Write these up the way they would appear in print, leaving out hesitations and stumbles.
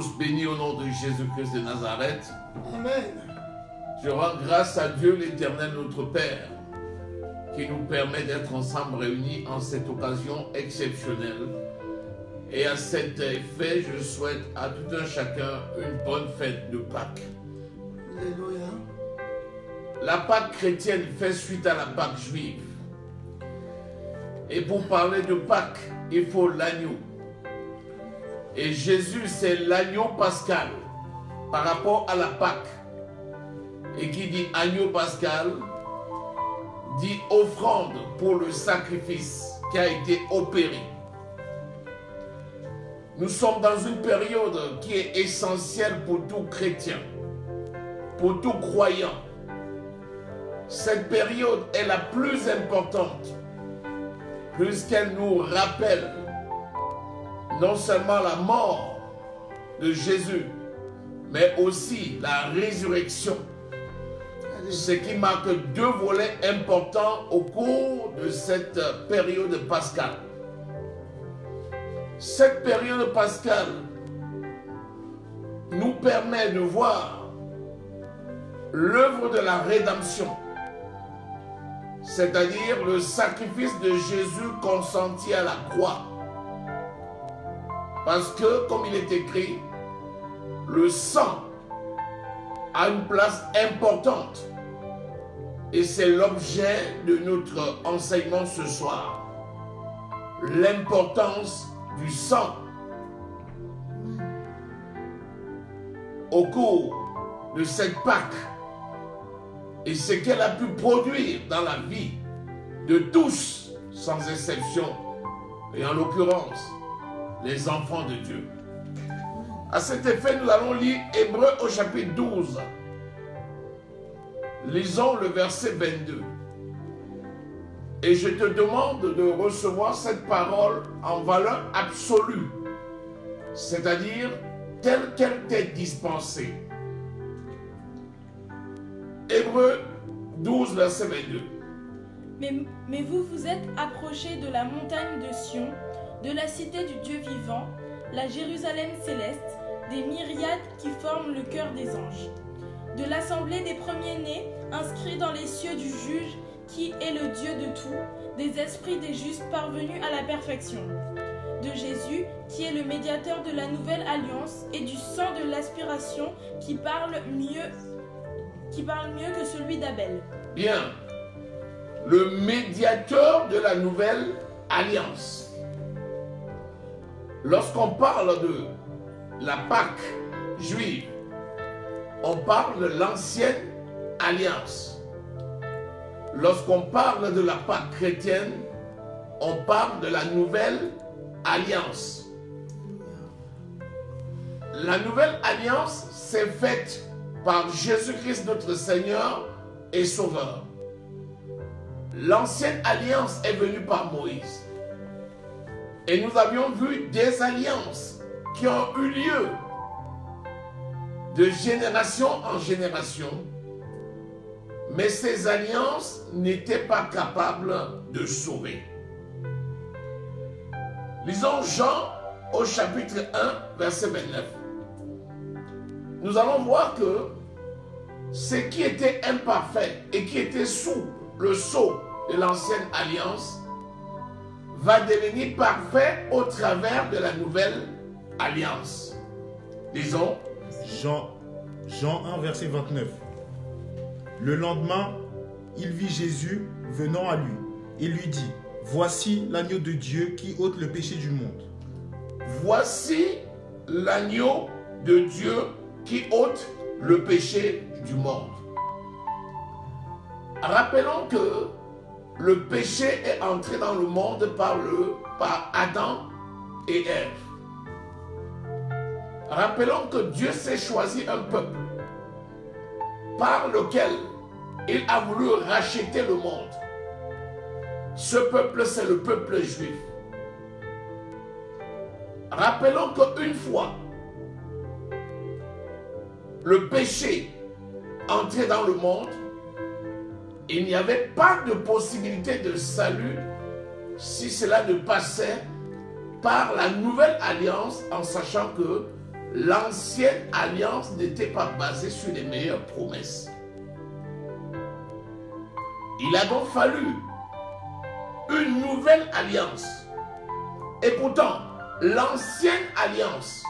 tous bénis au nom de Jésus-Christ de Nazareth. Amen. Je rends grâce à Dieu l'Éternel, notre Père, qui nous permet d'être ensemble réunis en cette occasion exceptionnelle. Et à cet effet, je souhaite à tout un chacun une bonne fête de Pâques. Alléluia. La Pâque chrétienne fait suite à la Pâque juive. Et pour parler de Pâques, il faut l'agneau. Et Jésus, c'est l'agneau pascal par rapport à la Pâque. Et qui dit agneau pascal, dit offrande pour le sacrifice qui a été opéré. Nous sommes dans une période qui est essentielle pour tout chrétien, pour tout croyant. Cette période est la plus importante, puisqu'elle nous rappelle non seulement la mort de Jésus, mais aussi la résurrection. Ce qui marque deux volets importants au cours de cette période pascale. Cette période pascale nous permet de voir l'œuvre de la rédemption, c'est-à-dire le sacrifice de Jésus consenti à la croix. Parce que, comme il est écrit, le sang a une place importante. Et c'est l'objet de notre enseignement ce soir. L'importance du sang. Au cours de cette Pâque et ce qu'elle a pu produire dans la vie de tous, sans exception, et en l'occurrence, les enfants de Dieu. À cet effet, nous allons lire Hébreux au chapitre 12. Lisons le verset 22. Et je te demande de recevoir cette parole en valeur absolue, c'est-à-dire telle qu'elle t'est dispensée. Hébreux 12, verset 22. Mais vous vous êtes approchés de la montagne de Sion, de la cité du Dieu vivant, la Jérusalem céleste, des myriades qui forment le cœur des anges, de l'assemblée des premiers-nés, inscrits dans les cieux du juge, qui est le Dieu de tout, des esprits des justes parvenus à la perfection, de Jésus, qui est le médiateur de la nouvelle alliance, et du sang de l'aspiration, qui parle mieux que celui d'Abel. Bien. Le médiateur de la nouvelle alliance. Lorsqu'on parle de la Pâque juive, on parle de l'ancienne alliance. Lorsqu'on parle de la Pâque chrétienne, on parle de la nouvelle alliance. La nouvelle alliance s'est faite par Jésus-Christ notre Seigneur et Sauveur. L'ancienne alliance est venue par Moïse. Et nous avions vu des alliances qui ont eu lieu de génération en génération. Mais ces alliances n'étaient pas capables de sauver. Lisons Jean au chapitre 1, verset 29. Nous allons voir que ce qui était imparfait et qui était sous le sceau de l'ancienne alliance va devenir parfait au travers de la nouvelle alliance. Lisons. Jean 1, verset 29. Le lendemain, il vit Jésus venant à lui et lui dit, « Voici l'agneau de Dieu qui ôte le péché du monde. » Voici l'agneau de Dieu qui ôte le péché du monde. Rappelons que le péché est entré dans le monde par Adam et Ève. Rappelons que Dieu s'est choisi un peuple par lequel il a voulu racheter le monde. Ce peuple, c'est le peuple juif. Rappelons qu'une fois le péché entré dans le monde, il n'y avait pas de possibilité de salut si cela ne passait par la nouvelle alliance, en sachant que l'ancienne alliance n'était pas basée sur les meilleures promesses. Il a donc fallu une nouvelle alliance. Et pourtant, l'ancienne alliance,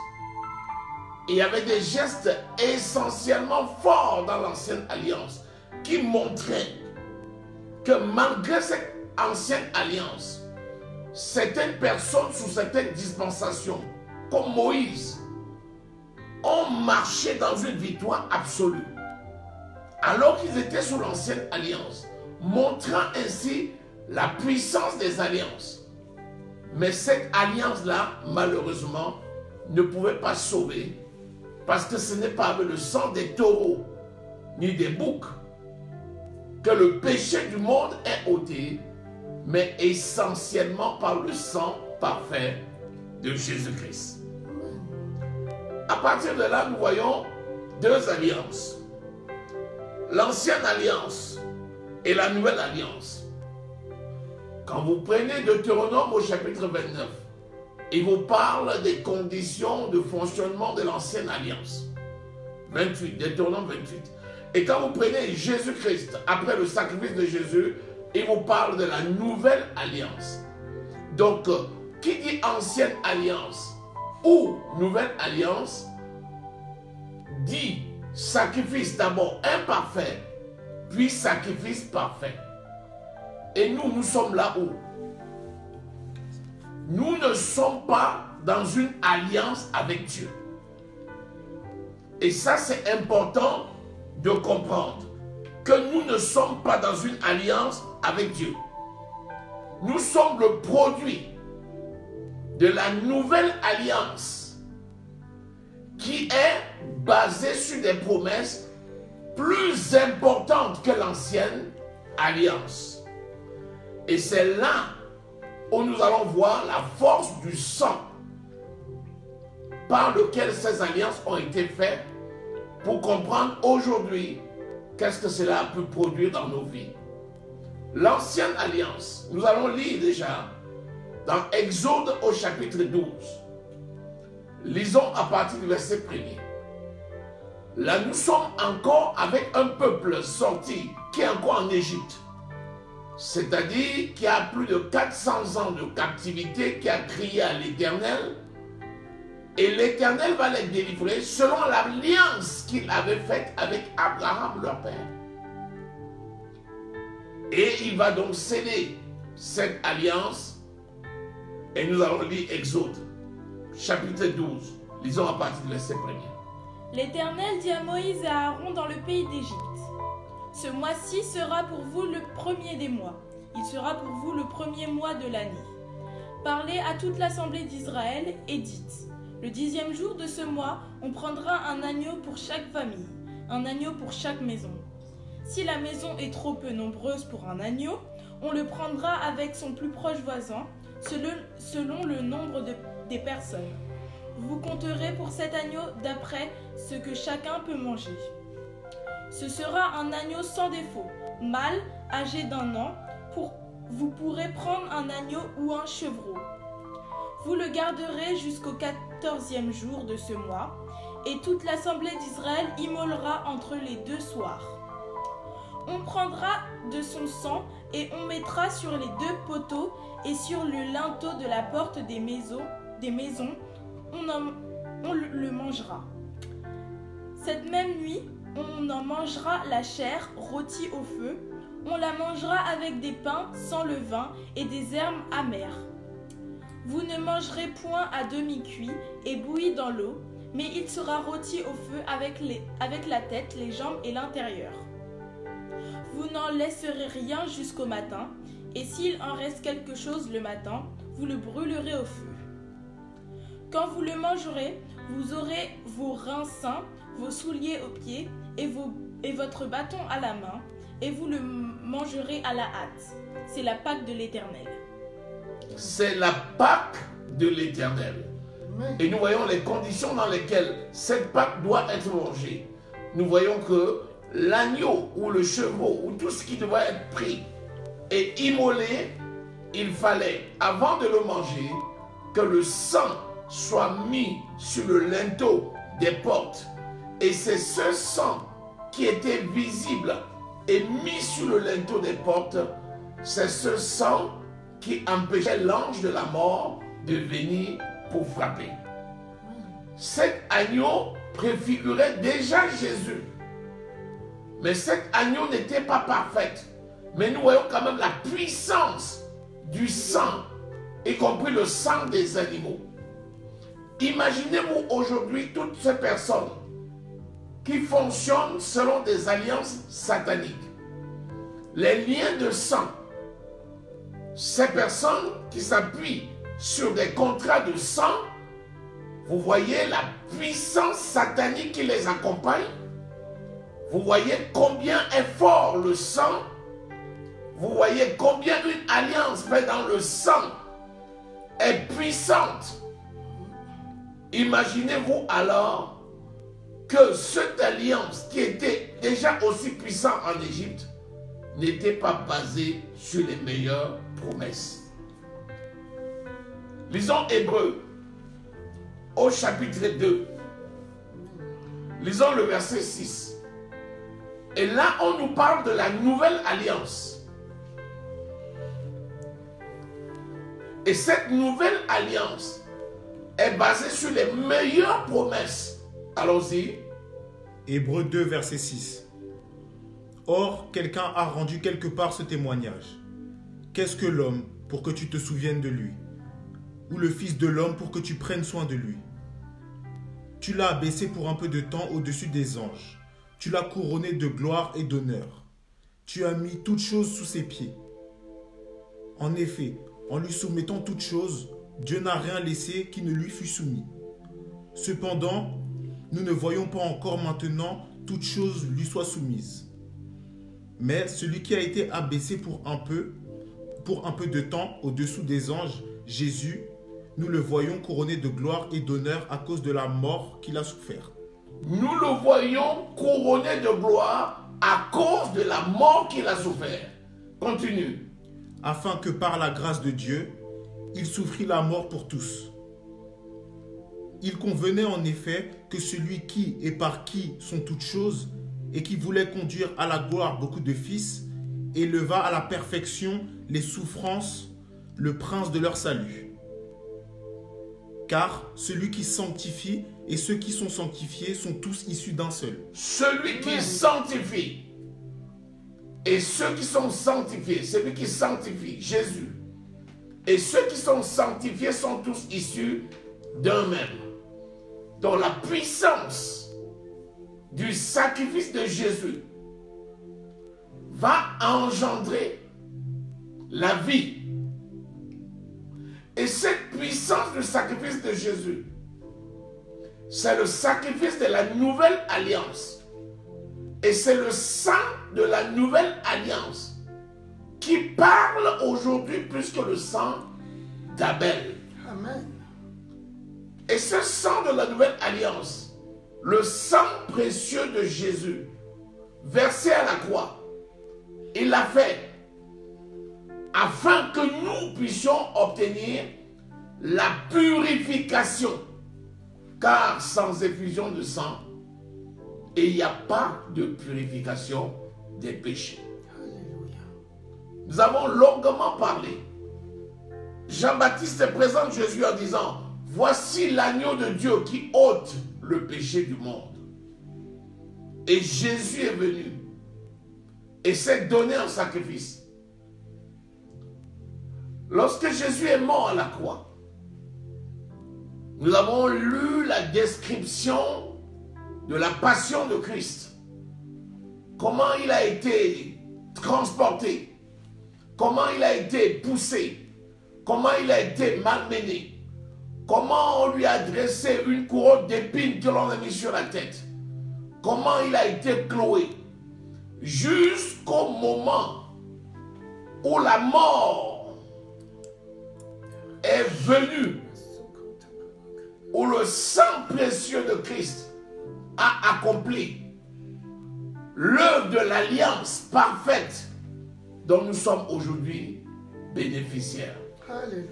il y avait des gestes essentiellement forts dans l'ancienne alliance qui montraient que malgré cette ancienne alliance, certaines personnes sous certaines dispensations, comme Moïse, ont marché dans une victoire absolue, alors qu'ils étaient sous l'ancienne alliance, montrant ainsi la puissance des alliances. Mais cette alliance-là, malheureusement, ne pouvait pas sauver, parce que ce n'est pas avec le sang des taureaux, ni des boucs, que le péché du monde est ôté, mais essentiellement par le sang parfait de Jésus-Christ. À partir de là, nous voyons deux alliances. L'ancienne alliance et la nouvelle alliance. Quand vous prenez Deutéronome au chapitre 29, il vous parle des conditions de fonctionnement de l'ancienne alliance. 28, Deutéronome 28. Et quand vous prenez Jésus-Christ, après le sacrifice de Jésus, il vous parle de la nouvelle alliance. Donc, qui dit ancienne alliance ou nouvelle alliance, dit sacrifice d'abord imparfait, puis sacrifice parfait. Et nous, nous sommes là où? Nous ne sommes pas dans une alliance avec Dieu. Et ça, c'est important de comprendre que nous ne sommes pas dans une alliance avec Dieu. Nous sommes le produit de la nouvelle alliance qui est basée sur des promesses plus importantes que l'ancienne alliance. Et c'est là où nous allons voir la force du sang par lequel ces alliances ont été faites pour comprendre aujourd'hui qu'est-ce que cela peut produire dans nos vies. L'ancienne alliance, nous allons lire déjà dans Exode au chapitre 12. Lisons à partir du verset 1er. Là, nous sommes encore avec un peuple sorti qui est encore en Égypte. C'est-à-dire qui a plus de 400 ans de captivité, qui a crié à l'Éternel. Et l'Éternel va les délivrer selon l'alliance qu'il avait faite avec Abraham, leur père. Et il va donc sceller cette alliance. Et nous allons lire Exode, chapitre 12. Lisons à partir du verset 1er. L'Éternel dit à Moïse et à Aaron dans le pays d'Égypte: ce mois-ci sera pour vous le premier des mois. Il sera pour vous le premier mois de l'année. Parlez à toute l'assemblée d'Israël et dites: le 10e jour de ce mois, on prendra un agneau pour chaque famille, un agneau pour chaque maison. Si la maison est trop peu nombreuse pour un agneau, on le prendra avec son plus proche voisin, selon le nombre des personnes. Vous compterez pour cet agneau d'après ce que chacun peut manger. Ce sera un agneau sans défaut, mâle, âgé d'1 an. Vous pourrez prendre un agneau ou un chevreau. Vous le garderez jusqu'au 14e jour de ce mois, et toute l'assemblée d'Israël immolera entre les 2 soirs. On prendra de son sang et on mettra sur les 2 poteaux et sur le linteau de la porte des maisons, on le mangera. Cette même nuit, on en mangera la chair rôtie au feu. On la mangera avec des pains sans levain et des herbes amères. Vous ne mangerez point à demi-cuit et bouilli dans l'eau, mais il sera rôti au feu avec la tête, les jambes et l'intérieur. Vous n'en laisserez rien jusqu'au matin, et s'il en reste quelque chose le matin, vous le brûlerez au feu. Quand vous le mangerez, vous aurez vos reins sains, vos souliers aux pieds et votre bâton à la main, et vous le mangerez à la hâte. C'est la Pâque de l'Éternel. C'est la Pâque de l'Éternel. Et nous voyons les conditions dans lesquelles cette Pâque doit être mangée. Nous voyons que l'agneau ou le chevreau ou tout ce qui devait être pris et immolé, il fallait, avant de le manger, que le sang soit mis sur le linteau des portes. Et c'est ce sang qui était visible et mis sur le linteau des portes, c'est ce sang qui empêchait l'ange de la mort de venir pour frapper. Cet agneau préfigurait déjà Jésus. Mais cet agneau n'était pas parfait. Mais nous voyons quand même la puissance du sang, y compris le sang des animaux. Imaginez-vous aujourd'hui toutes ces personnes qui fonctionnent selon des alliances sataniques. Les liens de sang. Ces personnes qui s'appuient sur des contrats de sang, vous voyez la puissance satanique qui les accompagne. Vous voyez combien est fort le sang. Vous voyez combien une alliance faite dans le sang est puissante. Imaginez-vous alors que cette alliance qui était déjà aussi puissante en Égypte n'était pas basée sur les meilleures promesses. Lisons Hébreux au chapitre 2. Lisons le verset 6. Et là, on nous parle de la nouvelle alliance. Et cette nouvelle alliance est basée sur les meilleures promesses. Allons-y. Hébreux 2, verset 6. Or, quelqu'un a rendu quelque part ce témoignage. Qu'est-ce que l'homme pour que tu te souviennes de lui? Ou le Fils de l'homme pour que tu prennes soin de lui? Tu l'as abaissé pour un peu de temps au-dessus des anges. Tu l'as couronné de gloire et d'honneur. Tu as mis toutes choses sous ses pieds. En effet, en lui soumettant toutes choses, Dieu n'a rien laissé qui ne lui fût soumis. Cependant, nous ne voyons pas encore maintenant toutes choses lui soient soumises. Mais celui qui a été abaissé pour un peu de temps au-dessous des anges, Jésus, nous le voyons couronné de gloire et d'honneur à cause de la mort qu'il a souffert. Nous le voyons couronné de gloire à cause de la mort qu'il a souffert. Continue. Afin que par la grâce de Dieu, il souffrit la mort pour tous. Il convenait en effet que celui qui et par qui sont toutes choses, et qui voulait conduire à la gloire beaucoup de fils, éleva à la perfection les souffrances, le prince de leur salut. Car celui qui sanctifie et ceux qui sont sanctifiés sont tous issus d'un seul. Celui qui sanctifie et ceux qui sont sanctifiés, celui qui sanctifie, Jésus, et ceux qui sont sanctifiés sont tous issus d'un même. Dans la puissance du sacrifice de Jésus va engendrer la vie. Et cette puissance du sacrifice de Jésus, c'est le sacrifice de la nouvelle alliance. Et c'est le sang de la nouvelle alliance qui parle aujourd'hui plus que le sang d'Abel. Amen. Et ce sang de la nouvelle alliance, le sang précieux de Jésus, versé à la croix, il l'a fait afin que nous puissions obtenir la purification. Car sans effusion de sang, il n'y a pas de purification des péchés. Alléluia. Nous avons longuement parlé. Jean-Baptiste présente Jésus en disant: voici l'agneau de Dieu qui ôte le péché du monde. Et Jésus est venu et s'est donné en sacrifice. Lorsque Jésus est mort à la croix, nous avons lu la description de la passion de Christ. Comment il a été transporté, comment il a été poussé, comment il a été malmené, comment on lui a dressé une couronne d'épines que l'on a mis sur la tête, comment il a été cloué, jusqu'au moment où la mort est venue, où le sang précieux de Christ a accompli l'œuvre de l'alliance parfaite dont nous sommes aujourd'hui bénéficiaires. Alléluia.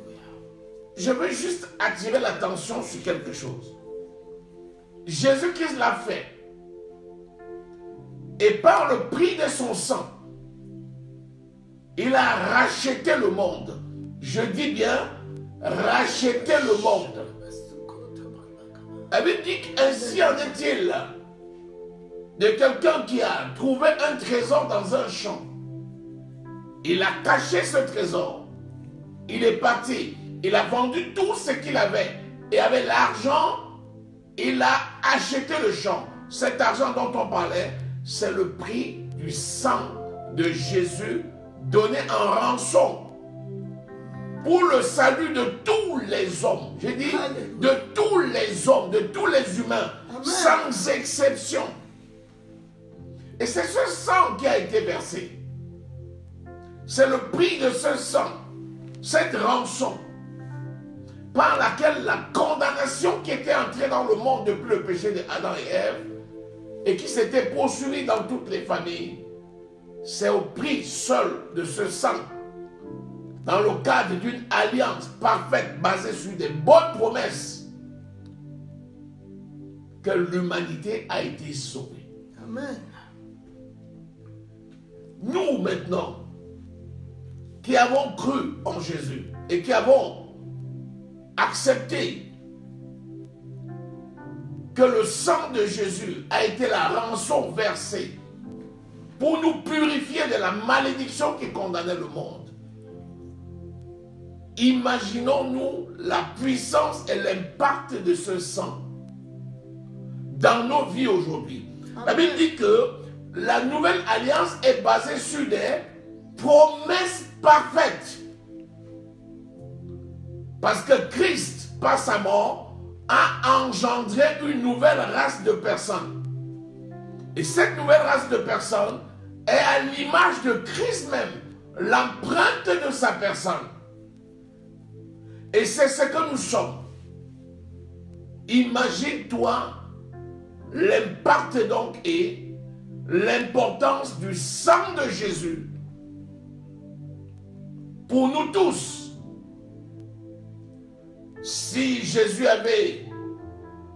je veux juste attirer l'attention sur quelque chose. Jésus-Christ l'a fait. Et par le prix de son sang, il a racheté le monde. Je dis bien, racheter le monde. La Bible dit qu'ainsi en est-il de quelqu'un qui a trouvé un trésor dans un champ. Il a caché ce trésor. Il est parti. Il a vendu tout ce qu'il avait. Et avec l'argent, il a acheté le champ. Cet argent dont on parlait, c'est le prix du sang de Jésus donné en rançon pour le salut de tous les hommes. J'ai dit de tous les hommes, de tous les humains, sans exception. Et c'est ce sang qui a été versé. C'est le prix de ce sang, cette rançon, par laquelle la condamnation qui était entrée dans le monde depuis le péché d'Adam et Ève, et qui s'était poursuivie dans toutes les familles, c'est au prix seul de ce sang, dans le cadre d'une alliance parfaite basée sur des bonnes promesses, que l'humanité a été sauvée. Amen. Nous maintenant, qui avons cru en Jésus et qui avons accepté que le sang de Jésus a été la rançon versée pour nous purifier de la malédiction qui condamnait le monde. Imaginons-nous la puissance et l'impact de ce sang dans nos vies aujourd'hui. La Bible dit que la nouvelle alliance est basée sur des promesses parfaites. Parce que Christ, par sa mort, a engendré une nouvelle race de personnes. Et cette nouvelle race de personnes est à l'image de Christ même, l'empreinte de sa personne. Et c'est ce que nous sommes. Imagine-toi l'impact donc et l'importance du sang de Jésus pour nous tous. Si Jésus avait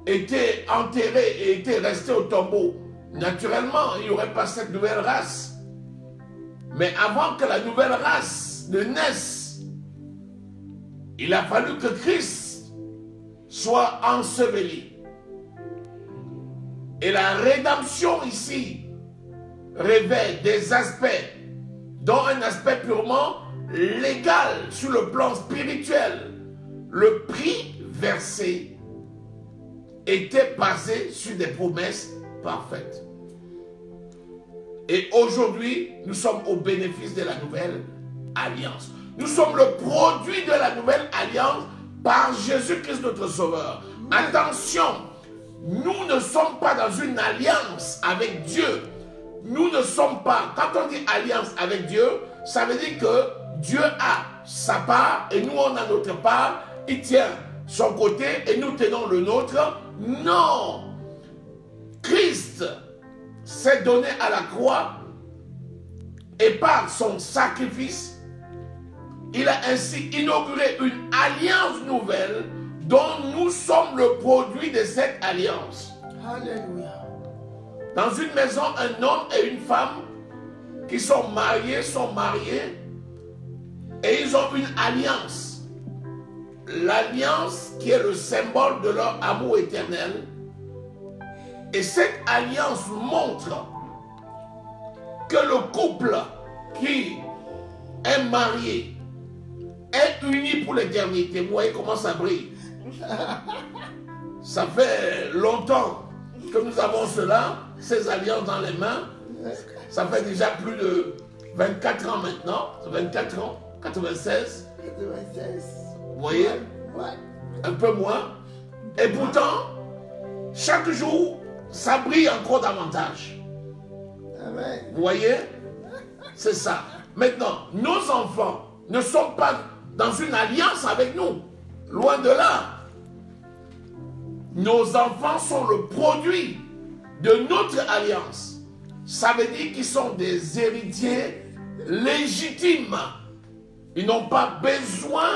été enterré et était resté au tombeau, naturellement, il n'y aurait pas cette nouvelle race. Mais avant que la nouvelle race ne naisse, il a fallu que Christ soit enseveli. Et la rédemption ici révèle des aspects, dont un aspect purement légal sur le plan spirituel. Le prix versé était basé sur des promesses parfaites. Et aujourd'hui, nous sommes au bénéfice de la nouvelle alliance. Nous sommes le produit de la nouvelle alliance par Jésus-Christ notre Sauveur. Attention, nous ne sommes pas dans une alliance avec Dieu. Nous ne sommes pas, quand on dit alliance avec Dieu, ça veut dire que Dieu a sa part et nous on a notre part. Il tient son côté et nous tenons le nôtre. Non! Christ s'est donné à la croix et par son sacrifice, il a ainsi inauguré une alliance nouvelle dont nous sommes le produit de cette alliance. Alléluia. Dans une maison, un homme et une femme qui sont mariés et ils ont une alliance. L'alliance qui est le symbole de leur amour éternel. Et cette alliance montre que le couple qui est marié est uni pour l'éternité. Vous voyez comment ça brille. Ça fait longtemps que nous avons cela, ces alliances dans les mains. Ça fait déjà plus de 24 ans maintenant. 24 ans, 96. 96. Vous voyez, un peu moins. Et pourtant, chaque jour, ça brille encore davantage. Amen. Vous voyez, c'est ça. Maintenant, nos enfants ne sont pas dans une alliance avec nous. Loin de là. Nos enfants sont le produit de notre alliance. Ça veut dire qu'ils sont des héritiers légitimes. Ils n'ont pas besoin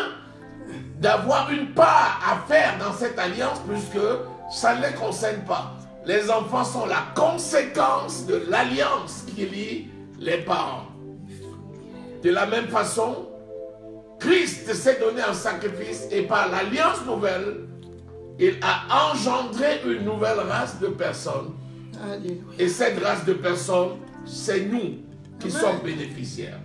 d'avoir une part à faire dans cette alliance puisque ça ne les concerne pas. Les enfants sont la conséquence de l'alliance qui lie les parents. De la même façon, Christ s'est donné un sacrifice et par l'alliance nouvelle, il a engendré une nouvelle race de personnes. Alléluia. Et cette race de personnes, c'est nous qui sommes bénéficiaires.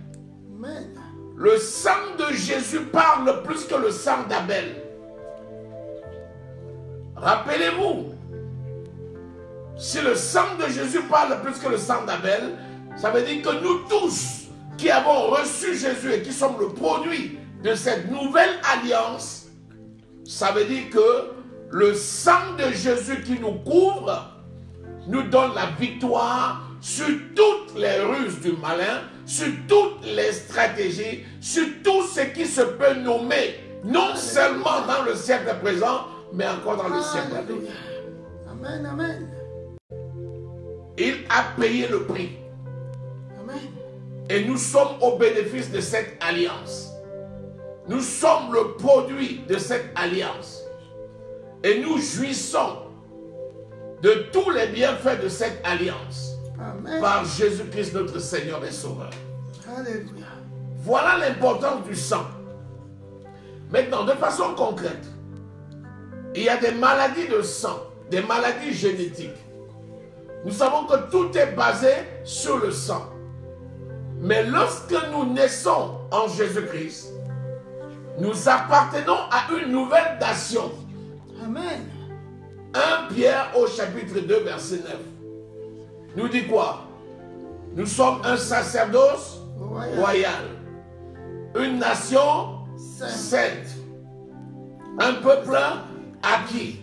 Amen. Le sang de Jésus parle plus que le sang d'Abel. Rappelez-vous, si le sang de Jésus parle plus que le sang d'Abel, ça veut dire que nous tous qui avons reçu Jésus et qui sommes le produit de cette nouvelle alliance, ça veut dire que le sang de Jésus qui nous couvre nous donne la victoire sur toutes les ruses du malin, sur toutes les stratégies, sur tout ce qui se peut nommer, non seulement dans le siècle présent, mais encore dans le siècle à venir. Amen, amen. Il a payé le prix. Amen. Et nous sommes au bénéfice de cette alliance. Nous sommes le produit de cette alliance. Et nous jouissons de tous les bienfaits de cette alliance. Amen. Par Jésus-Christ notre Seigneur et Sauveur. Alléluia. Voilà l'importance du sang. Maintenant, de façon concrète, il y a des maladies de sang, des maladies génétiques. Nous savons que tout est basé sur le sang. Mais lorsque nous naissons en Jésus-Christ, nous appartenons à une nouvelle nation. Amen. 1 Pierre au chapitre 2, verset 9. Nous dit quoi? Nous sommes un sacerdoce royal. Une nation sainte. Un peuple acquis.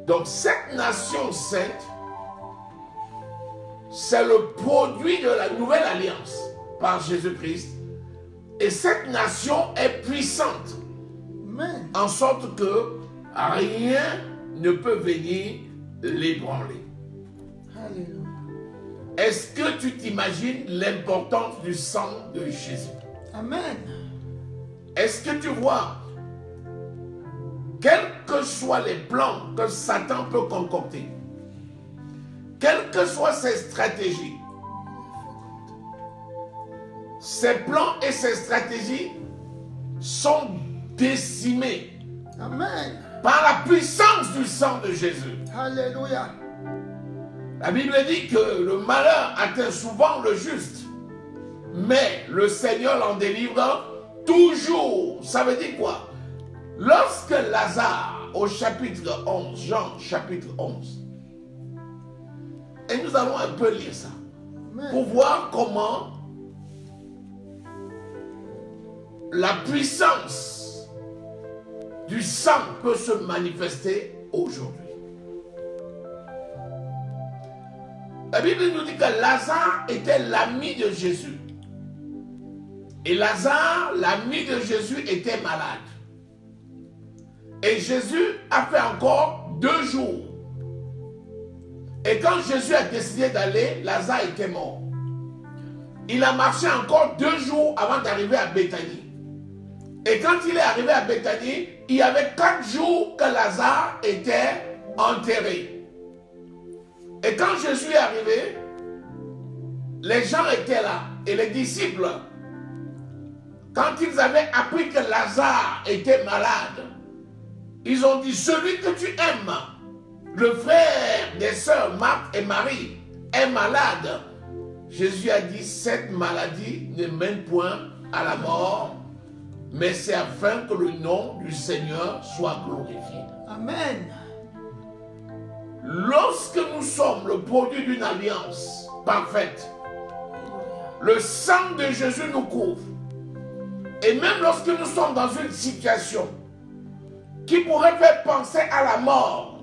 Donc cette nation sainte, c'est le produit de la nouvelle alliance par Jésus-Christ. Et cette nation est puissante. Amen. En sorte que rien ne peut venir l'ébranler. Alléluia. Est-ce que tu t'imagines l'importance du sang de Jésus? Amen. Est-ce que tu vois, quels que soient les plans que Satan peut concocter, quelles que soient ses stratégies, ses plans et ses stratégies sont décimés Amen. par la puissance du sang de Jésus. Alléluia. La Bible dit que le malheur atteint souvent le juste, mais le Seigneur l'en délivre toujours. Ça veut dire quoi? Lorsque Lazare, au chapitre 11, Jean chapitre 11, et nous allons un peu lire ça, pour voir comment la puissance du sang peut se manifester aujourd'hui. La Bible nous dit que Lazare était l'ami de Jésus. Et Lazare, l'ami de Jésus, était malade. Et Jésus a fait encore 2 jours. Et quand Jésus a décidé d'aller, Lazare était mort. Il a marché encore 2 jours avant d'arriver à Béthanie. Et quand il est arrivé à Béthanie, il y avait 4 jours que Lazare était enterré. Et quand Jésus est arrivé, les gens étaient là. Et les disciples, quand ils avaient appris que Lazare était malade, ils ont dit, celui que tu aimes, le frère des sœurs Marthe et Marie, est malade. Jésus a dit, cette maladie ne mène point à la mort, mais c'est afin que le nom du Seigneur soit glorifié. Amen. Lorsque nous sommes le produit d'une alliance parfaite, le sang de Jésus nous couvre. Et même lorsque nous sommes dans une situation qui pourrait faire penser à la mort,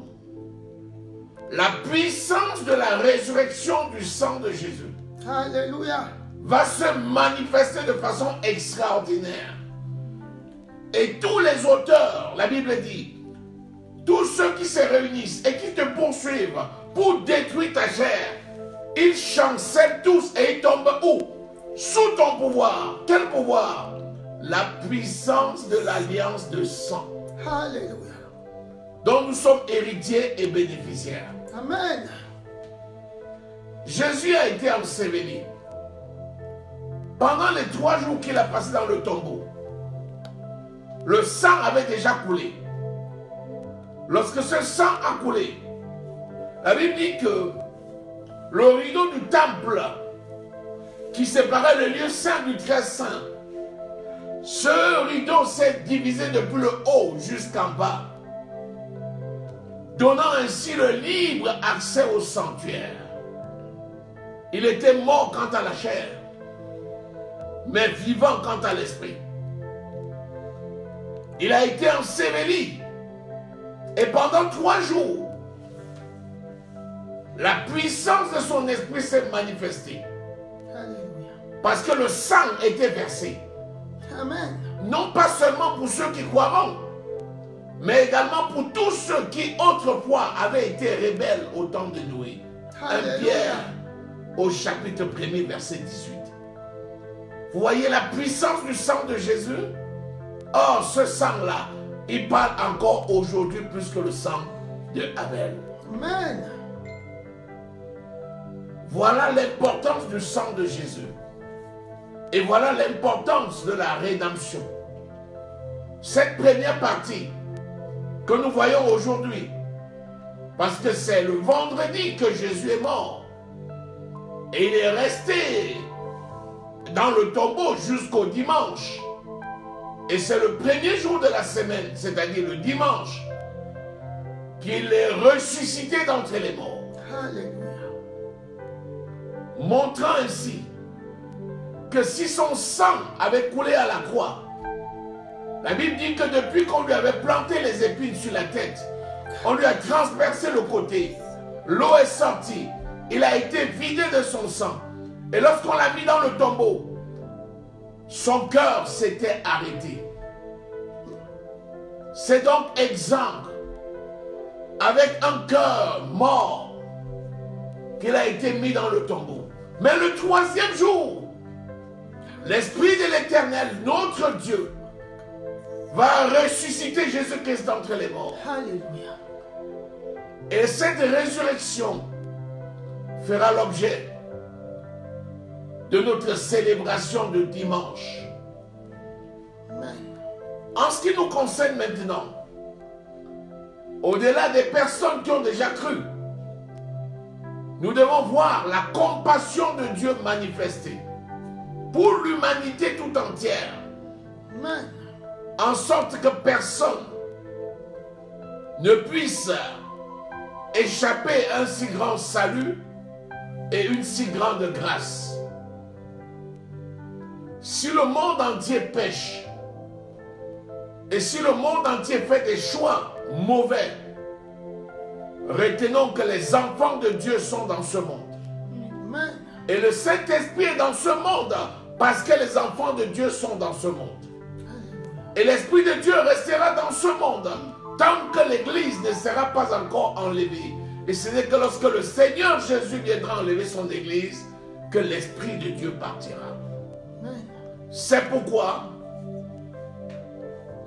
la puissance de la résurrection du sang de Jésus Alléluia. va se manifester de façon extraordinaire. Et tous les auteurs, la Bible dit, tous ceux qui se réunissent et qui te poursuivent pour détruire ta chair, ils chancellent tous et ils tombent où? Sous ton pouvoir. Quel pouvoir? la puissance de l'alliance de sang Alléluia. dont nous sommes héritiers et bénéficiaires. Amen. Jésus a été enseveli. Pendant les 3 jours qu'il a passé dans le tombeau, le sang avait déjà coulé. Lorsque ce sang a coulé, la Bible dit que le rideau du temple qui séparait le lieu saint du très saint, ce rideau s'est divisé depuis le haut jusqu'en bas, donnant ainsi le libre accès au sanctuaire. Il était mort quant à la chair, mais vivant quant à l'esprit. Il a été enseveli. Et pendant 3 jours, la puissance de son esprit s'est manifestée. Alléluia. Parce que le sang était versé. Amen. Non pas seulement pour ceux qui croiront, mais également pour tous ceux qui autrefois avaient été rebelles au temps de Noé. 1 Pierre au chapitre 1er, verset 18. Vous voyez la puissance du sang de Jésus? Or, ce sang-là, il parle encore aujourd'hui plus que le sang de Abel. Amen. Voilà l'importance du sang de Jésus. Et voilà l'importance de la rédemption. Cette première partie que nous voyons aujourd'hui, parce que c'est le vendredi que Jésus est mort. Et il est resté dans le tombeau jusqu'au dimanche. Et c'est le premier jour de la semaine, c'est-à-dire le dimanche, qu'il est ressuscité d'entre les morts. Alléluia. Montrant ainsi que si son sang avait coulé à la croix, la Bible dit que depuis qu'on lui avait planté les épines sur la tête, on lui a transpercé le côté, l'eau est sortie, il a été vidé de son sang. Et lorsqu'on l'a mis dans le tombeau, son cœur s'était arrêté. C'est donc exempt, avec un cœur mort, qu'il a été mis dans le tombeau. Mais le 3e jour, l'Esprit de l'Éternel, notre Dieu, va ressusciter Jésus-Christ d'entre les morts. Alléluia. Et cette résurrection fera l'objet de notre célébration de dimanche. Amen. En ce qui nous concerne maintenant, au-delà des personnes qui ont déjà cru, nous devons voir la compassion de Dieu manifestée pour l'humanité tout entière, Amen. en sorte que personne ne puisse échapper à un si grand salut et une si grande grâce. Si le monde entier pêche, et si le monde entier fait des choix mauvais, retenons que les enfants de Dieu sont dans ce monde. Amen. Et le Saint-Esprit est dans ce monde parce que les enfants de Dieu sont dans ce monde. Et l'Esprit de Dieu restera dans ce monde tant que l'Église ne sera pas encore enlevée. Et ce n'est que lorsque le Seigneur Jésus viendra enlever son Église que l'Esprit de Dieu partira. Amen. C'est pourquoi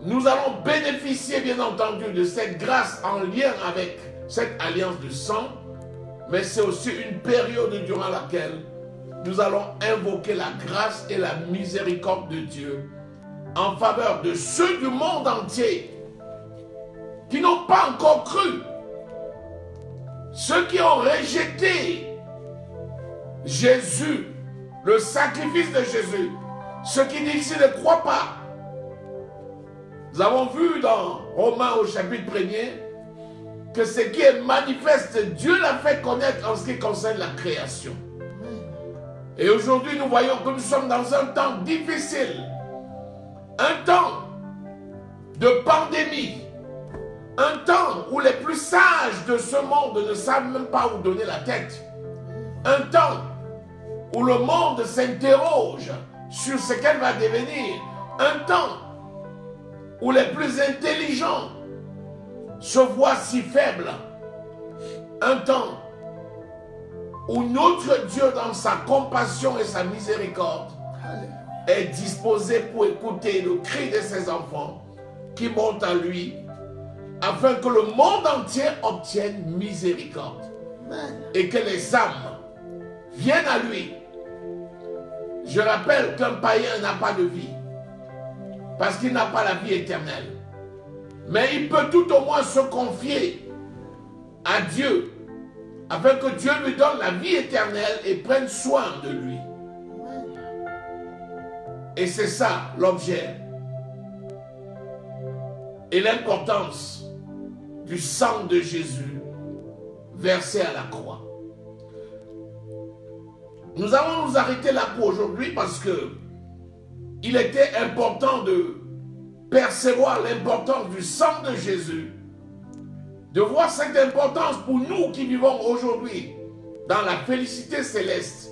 nous allons bénéficier bien entendu de cette grâce en lien avec cette alliance de sang, mais c'est aussi une période durant laquelle nous allons invoquer la grâce et la miséricorde de Dieu en faveur de ceux du monde entier qui n'ont pas encore cru, ceux qui ont rejeté Jésus, le sacrifice de Jésus, ceux qui disent qu'ils ne croient pas. Nous avons vu dans Romains au chapitre 1er que ce qui est manifeste, Dieu l'a fait connaître en ce qui concerne la création. Et aujourd'hui, nous voyons que nous sommes dans un temps difficile, un temps de pandémie, un temps où les plus sages de ce monde ne savent même pas où donner la tête, un temps où le monde s'interroge sur ce qu'elle va devenir, un temps où les plus intelligents se voient si faibles, un temps où notre Dieu, dans sa compassion et sa miséricorde, est disposé pour écouter le cri de ses enfants qui montent à lui, afin que le monde entier obtienne miséricorde et que les âmes viennent à lui. Je rappelle qu'un païen n'a pas de vie, parce qu'il n'a pas la vie éternelle. Mais il peut tout au moins se confier à Dieu, afin que Dieu lui donne la vie éternelle et prenne soin de lui. Et c'est ça l'objet et l'importance du sang de Jésus versé à la croix. Nous allons nous arrêter là pour aujourd'hui parce que il était important de percevoir l'importance du sang de Jésus, de voir cette importance pour nous qui vivons aujourd'hui dans la félicité céleste,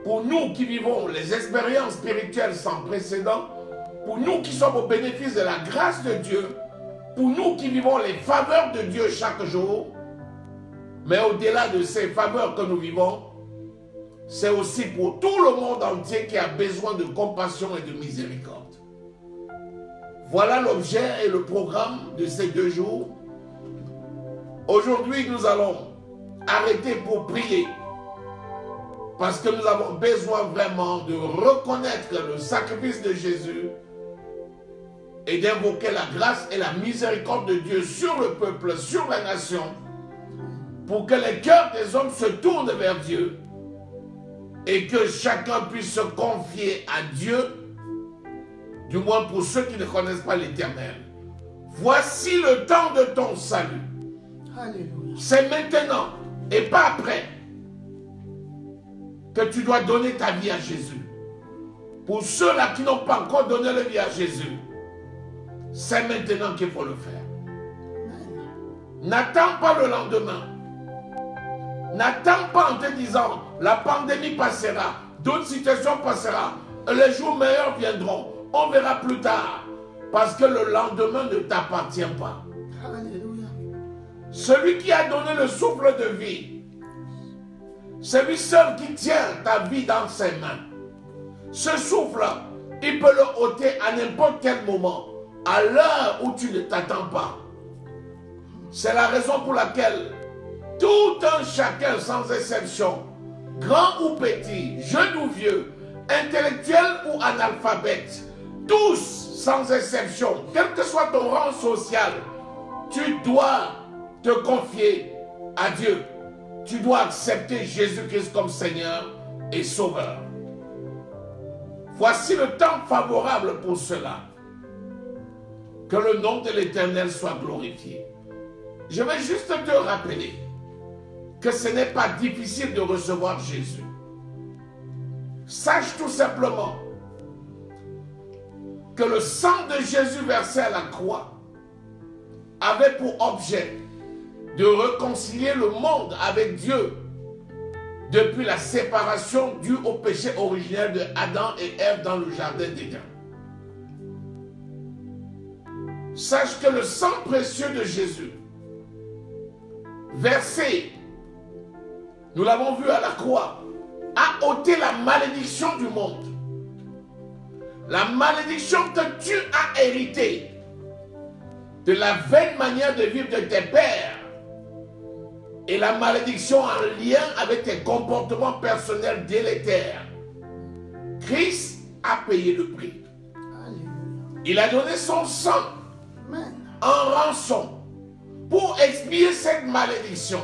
pour nous qui vivons les expériences spirituelles sans précédent, pour nous qui sommes au bénéfice de la grâce de Dieu, pour nous qui vivons les faveurs de Dieu chaque jour. Mais au-delà de ces faveurs que nous vivons, c'est aussi pour tout le monde entier qui a besoin de compassion et de miséricorde. Voilà l'objet et le programme de ces 2 jours. Aujourd'hui, nous allons arrêter pour prier, parce que nous avons besoin vraiment de reconnaître le sacrifice de Jésus et d'invoquer la grâce et la miséricorde de Dieu sur le peuple, sur la nation, pour que les cœurs des hommes se tournent vers Dieu et que chacun puisse se confier à Dieu, du moins pour ceux qui ne connaissent pas l'Éternel. Voici le temps de ton salut. Alléluia. C'est maintenant et pas après que tu dois donner ta vie à Jésus. Pour ceux-là qui n'ont pas encore donné leur vie à Jésus, c'est maintenant qu'il faut le faire. N'attends pas le lendemain. N'attends pas en te disant, la pandémie passera, d'autres situations passeront, les jours meilleurs viendront, on verra plus tard. Parce que le lendemain ne t'appartient pas. Alléluia. Celui qui a donné le souffle de vie, celui seul qui tient ta vie dans ses mains, ce souffle, il peut le ôter à n'importe quel moment, à l'heure où tu ne t'attends pas. C'est la raison pour laquelle tout un chacun sans exception, grand ou petit, jeune ou vieux, intellectuel ou analphabète, tous sans exception, quel que soit ton rang social, tu dois te confier à Dieu. Tu dois accepter Jésus-Christ comme Seigneur et Sauveur. Voici le temps favorable pour cela. Que le nom de l'Éternel soit glorifié. Je vais juste te rappeler que ce n'est pas difficile de recevoir Jésus. Sache tout simplement que le sang de Jésus versé à la croix avait pour objet de réconcilier le monde avec Dieu depuis la séparation due au péché originel de Adam et Ève dans le jardin d'Éden. Sache que le sang précieux de Jésus, versé, nous l'avons vu à la croix, a ôté la malédiction du monde. La malédiction que tu as héritée de la vaine manière de vivre de tes pères et la malédiction en lien avec tes comportements personnels délétères. Christ a payé le prix. Il a donné son sang en rançon pour expier cette malédiction.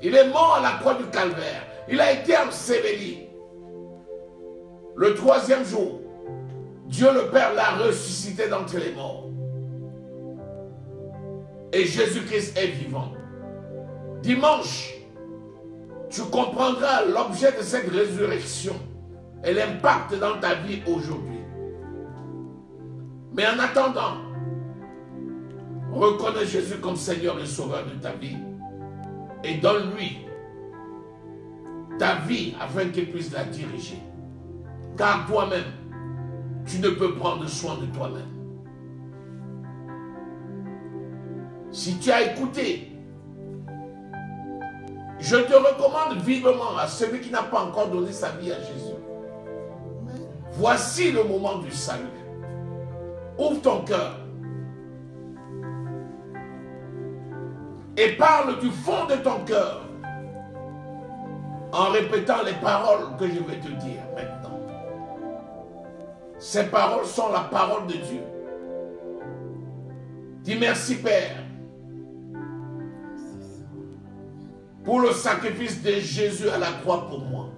Il est mort à la croix du Calvaire. Il a été enseveli. Le 3e jour, Dieu le Père l'a ressuscité d'entre les morts. Et Jésus-Christ est vivant. Dimanche, tu comprendras l'objet de cette résurrection et l'impact dans ta vie aujourd'hui. Mais en attendant, reconnais Jésus comme Seigneur et Sauveur de ta vie et donne-lui ta vie afin qu'il puisse la diriger. Car toi-même, tu ne peux prendre soin de toi-même. Si tu as écouté, je te recommande vivement à celui qui n'a pas encore donné sa vie à Jésus. Voici le moment du salut. Ouvre ton cœur. Et parle du fond de ton cœur. En répétant les paroles que je vais te dire maintenant. Ces paroles sont la parole de Dieu. Dis merci Père pour le sacrifice de Jésus à la croix pour moi.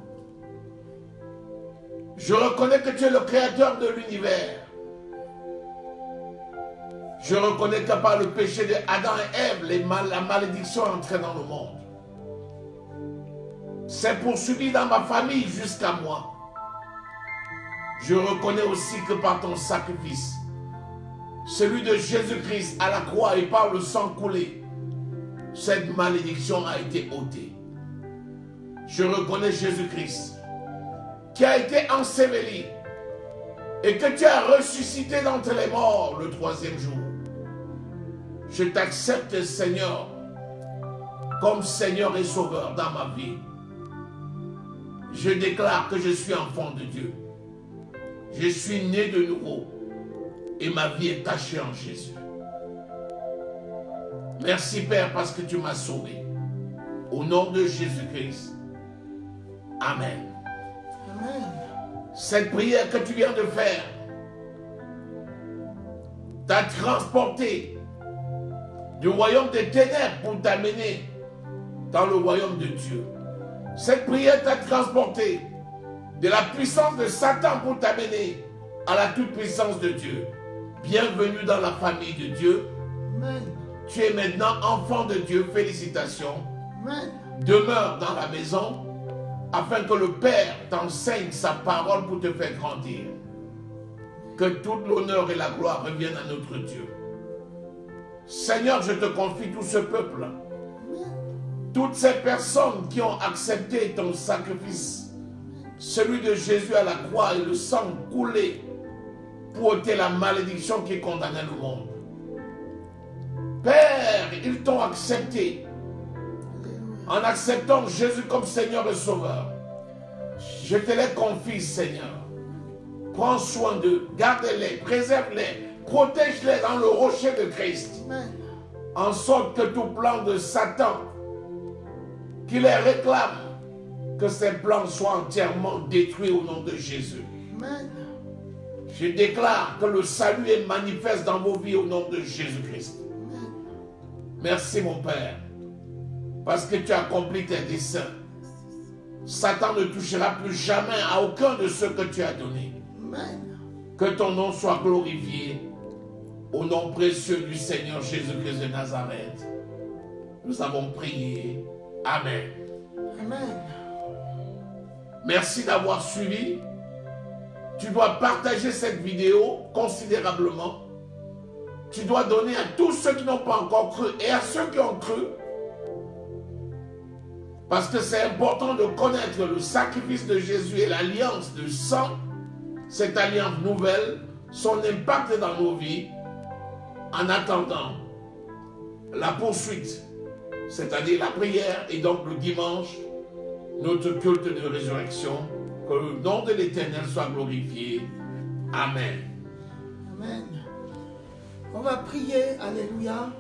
Je reconnais que tu es le créateur de l'univers. Je reconnais que par le péché d'Adam et Ève, la malédiction est entrée dans le monde. C'est poursuivi dans ma famille jusqu'à moi. Je reconnais aussi que par ton sacrifice, celui de Jésus-Christ à la croix et par le sang coulé, cette malédiction a été ôtée. Je reconnais Jésus-Christ qui a été enseveli et que tu as ressuscité d'entre les morts le 3e jour. Je t'accepte, Seigneur, comme Seigneur et Sauveur dans ma vie. Je déclare que je suis enfant de Dieu. Je suis né de nouveau et ma vie est cachée en Jésus. Merci Père parce que tu m'as sauvé. Au nom de Jésus-Christ. Amen. Amen. Cette prière que tu viens de faire t'a transporté du royaume des ténèbres pour t'amener dans le royaume de Dieu. Cette prière t'a transporté de la puissance de Satan pour t'amener à la toute-puissance de Dieu. Bienvenue dans la famille de Dieu. Amen. Tu es maintenant enfant de Dieu. Félicitations. Amen. Demeure dans la maison afin que le Père t'enseigne sa parole pour te faire grandir. Que toute l'honneur et la gloire reviennent à notre Dieu. Seigneur, je te confie tout ce peuple. Toutes ces personnes qui ont accepté ton sacrifice, celui de Jésus à la croix et le sang coulé pour ôter la malédiction qui condamnait le monde. Père, ils t'ont accepté en acceptant Jésus comme Seigneur et Sauveur. Je te les confie, Seigneur. Prends soin d'eux, garde-les, préserve-les, protège-les dans le rocher de Christ. Amen. En sorte que tout plan de Satan qui les réclame, que ces plans soient entièrement détruits au nom de Jésus. Amen. Je déclare que le salut est manifeste dans vos vies au nom de Jésus-Christ. Merci mon Père, parce que tu as accompli tes desseins. Satan ne touchera plus jamais à aucun de ceux que tu as donnés. Amen. Que ton nom soit glorifié au nom précieux du Seigneur Jésus-Christ de Nazareth. Nous avons prié. Amen. Amen. Merci d'avoir suivi. Tu dois partager cette vidéo considérablement. Tu dois donner à tous ceux qui n'ont pas encore cru et à ceux qui ont cru. Parce que c'est important de connaître le sacrifice de Jésus et l'alliance de sang, cette alliance nouvelle, son impact dans nos vies, en attendant la poursuite, c'est-à-dire la prière et donc le dimanche, notre culte de résurrection. Que le nom de l'Éternel soit glorifié. Amen. Amen. On va prier. Alléluia.